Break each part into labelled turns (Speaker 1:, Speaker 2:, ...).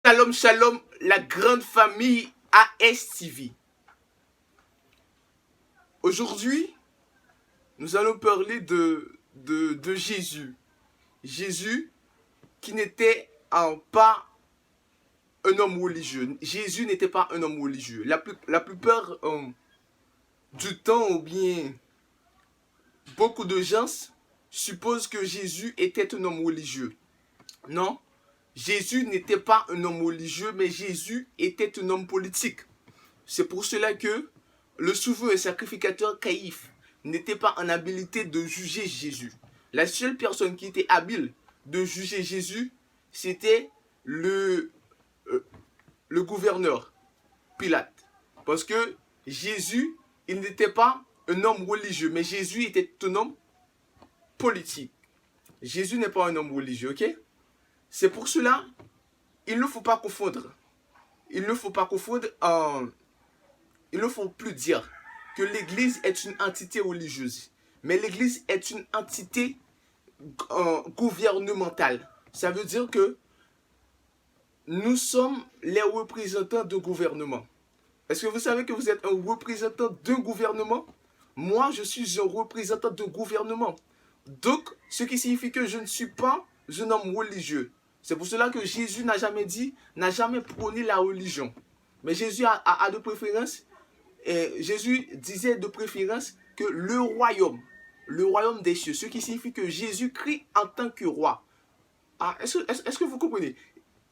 Speaker 1: Shalom, shalom, la grande famille ASTV. Aujourd'hui, nous allons parler de Jésus. Jésus qui n'était pas un homme religieux. Jésus n'était pas un homme religieux. La plupart du temps, ou bien beaucoup de gens supposent que Jésus était un homme religieux. Non, Jésus n'était pas un homme religieux, mais Jésus était un homme politique. C'est pour cela que le souverain sacrificateur Caïphe n'était pas en habilité de juger Jésus. La seule personne qui était habile de juger Jésus, c'était le gouverneur Pilate. Parce que Jésus, il n'était pas un homme religieux, mais Jésus était un homme politique. Jésus n'est pas un homme religieux, ok? C'est pour cela, il ne faut pas confondre. Il ne faut pas confondre. Il ne faut plus dire que l'Église est une entité religieuse, mais l'Église est une entité gouvernementale. Ça veut dire que nous sommes les représentants d'un gouvernement. Est-ce que vous savez que vous êtes un représentant d'un gouvernement? Moi, je suis un représentant d'un gouvernement. Donc, ce qui signifie que je ne suis pas un homme religieux. C'est pour cela que Jésus n'a jamais dit, n'a jamais prôné la religion. Mais Jésus a de préférence, Jésus disait de préférence que le royaume des cieux, ce qui signifie que Jésus crie en tant que roi. Ah, est-ce que vous comprenez?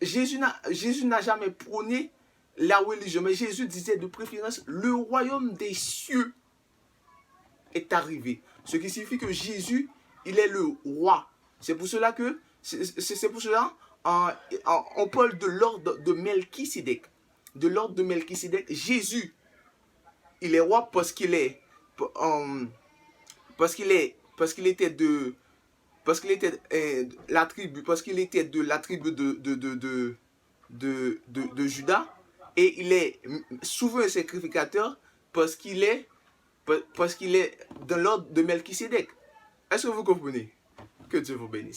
Speaker 1: Jésus n'a jamais prôné la religion, mais Jésus disait de préférence le royaume des cieux est arrivé. Ce qui signifie que Jésus, il est le roi. C'est pour cela que on parle de l'ordre de Melchisédek. De l'ordre de Melchisédek, Jésus, il est roi parce qu'il était de la tribu de Juda, et il est souverain sacrificateur parce qu'il est dans l'ordre de Melchisédek. Est-ce que vous comprenez? Que Dieu vous bénisse.